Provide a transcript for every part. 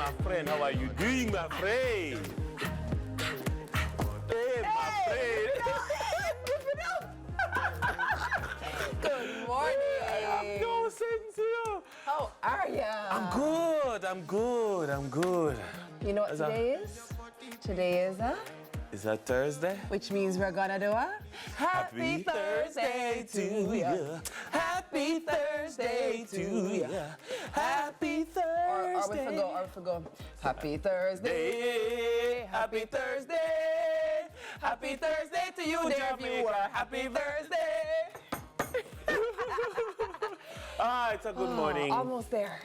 my friend. How are you doing, my friend? Hey, my friend. Good morning. I have no sense, you know. How are ya? I'm good. I'm good. I'm good. You know what today is? Today is Is that Thursday? which means we're gonna do a Happy Thursday to ya. Happy Thursday to ya. Happy Thursday. Or we forgo. Happy Thursday. Happy Thursday. Happy Thursday to you, dear viewer. Happy Thursday. It's a good morning. Almost there.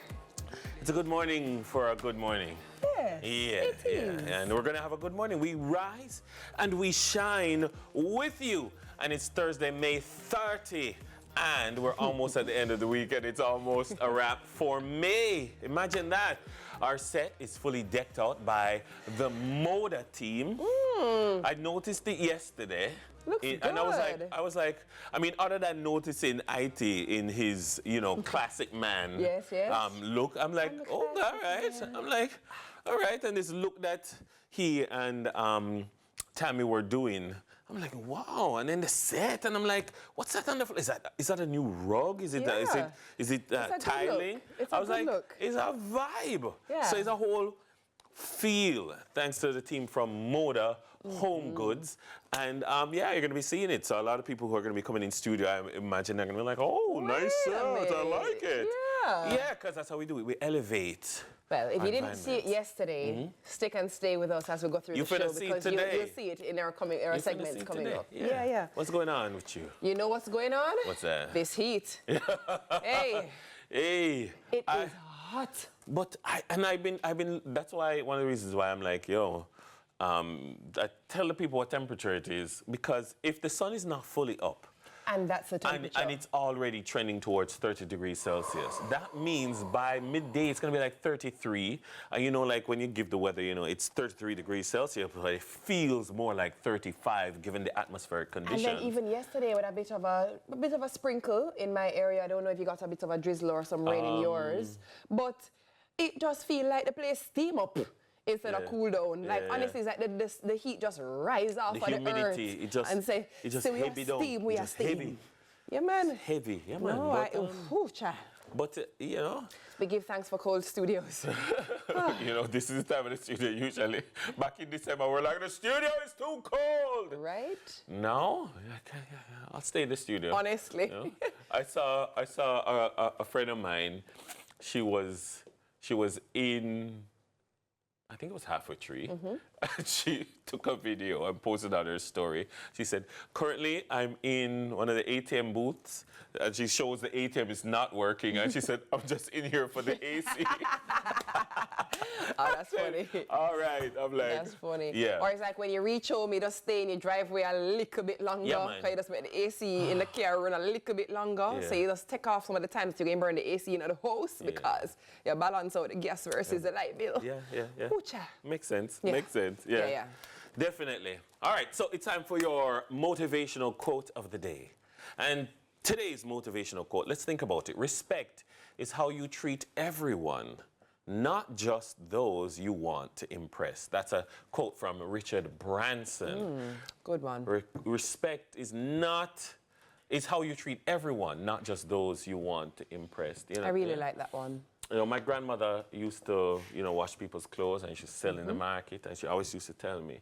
It's a good morning for a good morning. Yes, Yeah, it is. and we're gonna have a good morning. We rise and we shine with you. And it's Thursday, May 30. And we're almost at the end of the week, and it's almost a wrap for May. Imagine that. Our set is fully decked out by the Moda team. I noticed it yesterday. Looks good. And I was like, I mean, other than noticing IT in his, classic man Yes. look, I'm like, oh, all right. Man. I'm like, all right. And this look that he and Tami were doing, I'm like, wow. And then the set, and I'm like, what's that on the floor? Is that a new rug? Is it tiling? It's I a was good like, look. it's a vibe. Yeah. So it's a whole feel, thanks to the team from Moda Home Goods. And you're going to be seeing it. So a lot of people who are going to be coming in studio, I imagine they're going to be like, oh, nice Wait a set. I minute. like it. Yeah. Yeah, because that's how we do it. We elevate. Well, if our you didn't see it environment. yesterday, stick and stay with us as we go through You the show finna see it because today. you'll see it in our You finna segments see it coming today. up. Yeah. Yeah. What's going on with you? You know what's going on? What's that? This heat. Hey, Hey. it is hot. But I've been. That's why one of the reasons why I'm like, I tell the people what temperature it is, because if the sun is not fully up, And that's the temperature. and it's already trending towards 30 degrees Celsius, that means by midday it's gonna be like 33. And like when you give the weather, it's 33 degrees Celsius, but it feels more like 35 given the atmospheric conditions. And then even yesterday with a bit of a sprinkle in my area. I don't know if you got a bit of a drizzle or some rain in yours, but it just feels like the place steam up instead of cool down. Like honestly, it's like the heat just rise off The of humidity, the earth it just and say, heavy we down. are steam, we It are just steam. heavy. Yeah, man. Heavy, yeah, man. No, But we give thanks for cold studios. this is the time of the studio usually. Back in December, we're like, the studio is too cold. Right? No, I'll stay in the studio. Honestly. I saw a friend of mine. She was in, I think it was Halfway Tree. And she took a video and posted on her story. She said, currently I'm in one of the ATM booths. And she shows the ATM is not working. And she said, I'm just in here for the AC. Oh, that's funny. All right. I'm like, That's funny. Yeah. Or it's like when you reach home, you just stay in your driveway a little bit longer. Yeah, man. Because you just make the AC in the car run a little bit longer. Yeah. So you just take off some of the times you can burn the AC in the house because you balance out the gas versus the light bill. Yeah. Ooh-cha. Makes sense. Yeah. Makes sense. Yeah. Yeah. Definitely. All right, so it's time for your motivational quote of the day. And today's motivational quote, let's think about it. Respect is how you treat everyone, not just those you want to impress. That's a quote from Richard Branson. Good one. Respect is how you treat everyone, not just those you want to impress. I really like that one. My grandmother used to, wash people's clothes, and she sell in the market, and she always used to tell me,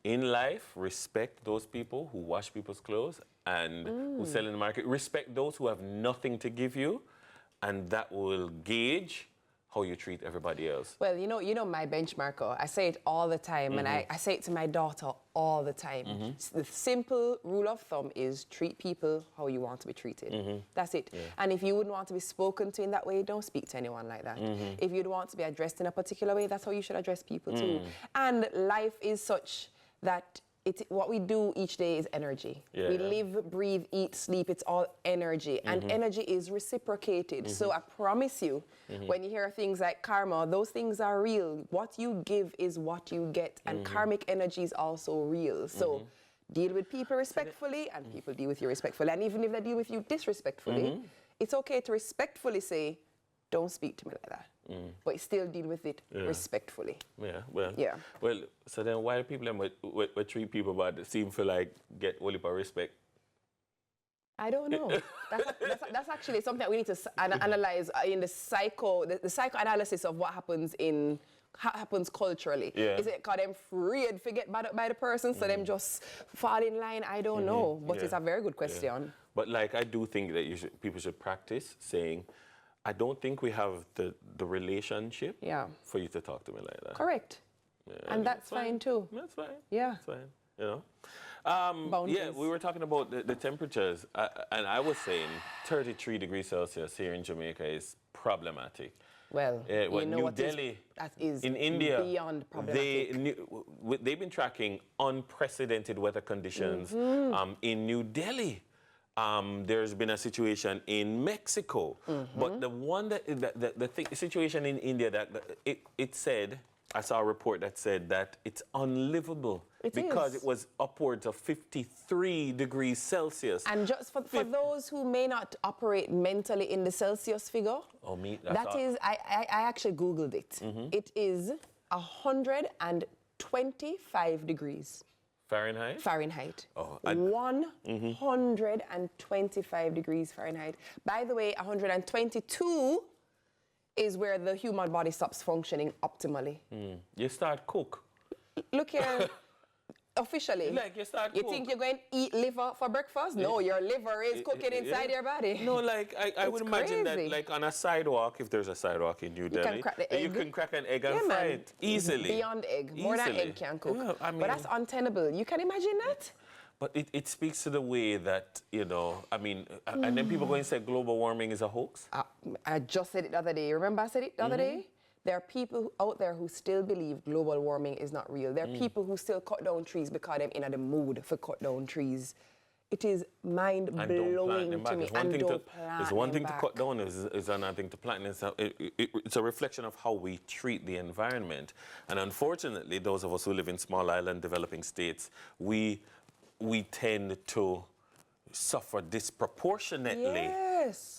in life, respect those people who wash people's clothes and who sell in the market. Respect those who have nothing to give you, and that will gauge how you treat everybody else. Well, you know my benchmarker. I say it all the time, and I say it to my daughter all the time. The simple rule of thumb is treat people how you want to be treated. That's it. Yeah. And if you wouldn't want to be spoken to in that way, don't speak to anyone like that. If you'd want to be addressed in a particular way, that's how you should address people too. And life is such that what we do each day is energy. Yeah. We live, breathe, eat, sleep. It's all energy. And energy is reciprocated. So I promise you, when you hear things like karma, those things are real. What you give is what you get. And karmic energy is also real. So deal with people respectfully, and people deal with you respectfully. And even if they deal with you disrespectfully, it's okay to respectfully say, don't speak to me like that. but still deal with it respectfully. Yeah, well, so then why do people would treat people bad seem to like get all of respect? I don't know. That's actually something that we need to analyze in the psychoanalysis of what happens culturally. Yeah. Is it because them afraid to get bad by the person, so them just fall in line? I don't know, but it's a very good question. But like, I do think that people should practice saying, I don't think we have the relationship for you to talk to me like that. Correct. Yeah, and that's fine too. That's fine. Yeah. That's fine. You know? Yeah, we were talking about the temperatures, and I was saying 33 degrees Celsius here in Jamaica is problematic. Well, you know New what Delhi, that is in India, beyond problematic. they've been tracking unprecedented weather conditions in New Delhi. There's been a situation in Mexico, but the situation in India it said, I saw a report that said that it's unlivable because it was upwards of 53 degrees Celsius. And just for those who may not operate mentally in the Celsius figure, I actually Googled it. It is 125 degrees. Fahrenheit? Fahrenheit. Oh, 125 degrees Fahrenheit. By the way, 122 is where the human body stops functioning optimally. You start cook. Look here, officially. Like you start You cook. think you're going to eat liver for breakfast? No, your liver is cooking inside your body. No, like I would imagine that like on a sidewalk, if there's a sidewalk in New Delhi, can crack the egg. you can crack an egg and fry it easily. Beyond egg. More than egg can cook. Yeah, I mean, but that's untenable. You can imagine that? But it speaks to the way that, you know, I mean, and then people go and say global warming is a hoax. I just said it the other day. Remember I said it the other day? There are people out there who still believe global warming is not real. There are people who still cut down trees because they're in the mood for cut down trees. It is mind-blowing to me. And don't plant It's one thing them to cut down, is another thing to plant. It's a reflection of how we treat the environment. And unfortunately, those of us who live in small island developing states, we tend to suffer disproportionately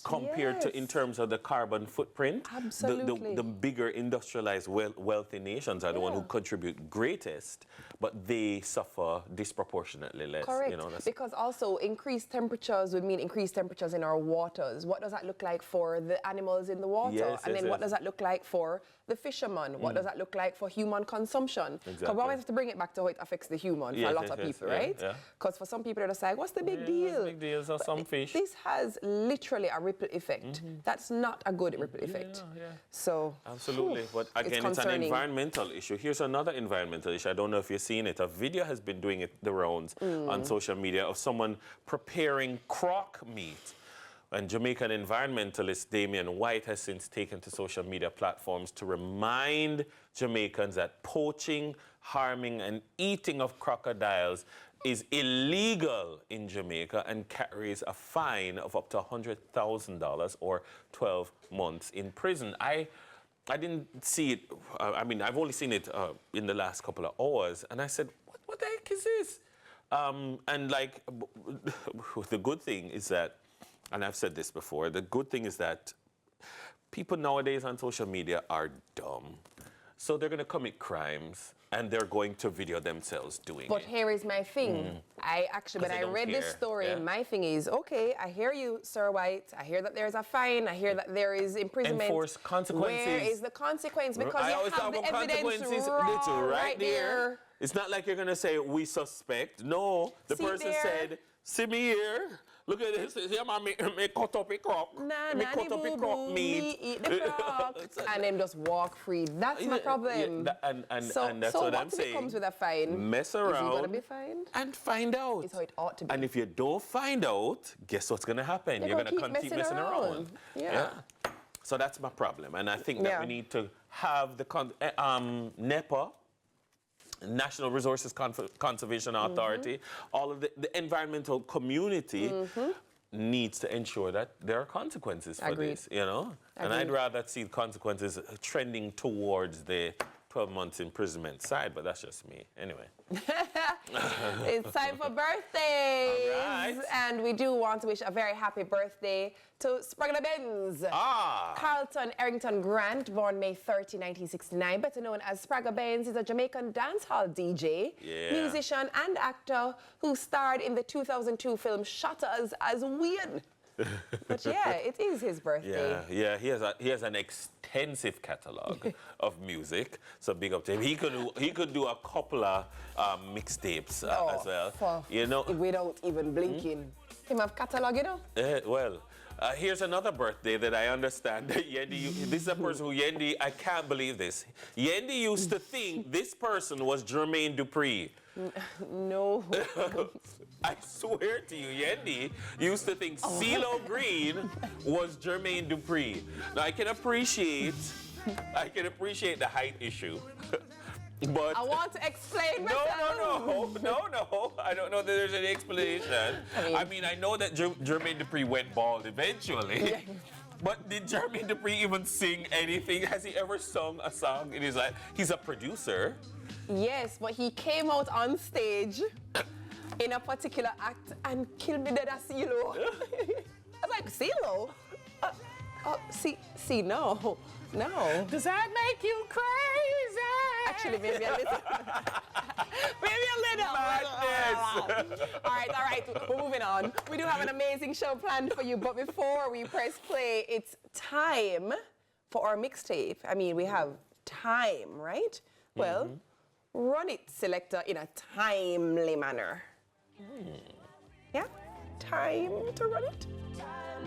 compared to in terms of the carbon footprint. Absolutely. The bigger industrialized wealthy nations are the ones who contribute greatest, but they suffer disproportionately less. Correct. You know, because also increased temperatures would mean increased temperatures in our waters. What does that look like for the animals in the water? What does that look like for the fisherman? What does that look like for human consumption? Because we always have to bring it back to how it affects the human for a lot of people, right? Because for some people they're just like, what's the big deal? Big deals are some fish. This has literally a ripple effect. That's not a good ripple effect. So absolutely. But again, it's an environmental issue. Here's another environmental issue. I don't know if you've seen it. A video has been doing the rounds on social media of someone preparing croc meat. And Jamaican environmentalist Damian White has since taken to social media platforms to remind Jamaicans that poaching, harming, and eating of crocodiles is illegal in Jamaica and carries a fine of up to $100,000 or 12 months in prison. I didn't see it. I mean, I've only seen it in the last couple of hours, and I said, what the heck is this? And like, the good thing is that, and I've said this before, the good thing is that people nowadays on social media are dumb. So they're going to commit crimes and they're going to video themselves doing it. But here is my thing. When I read this story, my thing is, okay, I hear you, Sir White. I hear that there's a fine. I hear that there is imprisonment. Enforce consequences. Where is the consequence? Because you have the evidence right there. It's not like you're going to say, we suspect. No, the person said, see me here. Look at this. Here, me cut up a croc. Me cut up a croc meat. Me eat the croc. And then just walk free. That's my problem. And that's what I'm saying. Comes with a fine. Mess around. Is he going to be fined? And find out. It's how it ought to be. And if you don't find out, guess what's going to happen? You're going to keep messing around. Yeah. So that's my problem. And I think that we need to have the NEPA, National Resources Conservation Authority, all of the environmental community needs to ensure that there are consequences for this, you know? And I'd rather see consequences trending towards the 12 months imprisonment side, but that's just me. Anyway. It's time for birthdays. All right. And we do want to wish a very happy birthday to Spragler Benz. Carlton Errington Grant, born May 30, 1969, better known as Spragler Benz, is a Jamaican dancehall DJ, musician, and actor who starred in the 2002 film Shutters as Wayne. But yeah, it is his birthday. Yeah, he has an extensive catalog of music. So big up to him. He could do a couple of mixtapes as well. You know, without even blinking. Him have catalog, you know. Well. Here's another birthday that I understand that Yendi, this is a person who Yendi, I can't believe this. Yendi used to think this person was Jermaine Dupri. No. I swear to you, Yendi used to think CeeLo Green was Jermaine Dupri. Now I can appreciate the height issue. But I want to explain no. myself. I don't know that there's any explanation. I mean, I know that Jermaine Dupri went bald eventually. Yeah. But did Jermaine Dupri even sing anything? Has he ever sung a song in his life? He's a producer. Yes, but he came out on stage in a particular act and killed me dead as CeeLo. I was like, CeeLo? No. Does that make you crazy? Actually, maybe a little. Maybe a little. Madness. All right. We're moving on. We do have an amazing show planned for you, but before we press play, it's time for our mixtape. I mean, we have time, right? Well, run it, selector, in a timely manner. Yeah? Time to run it?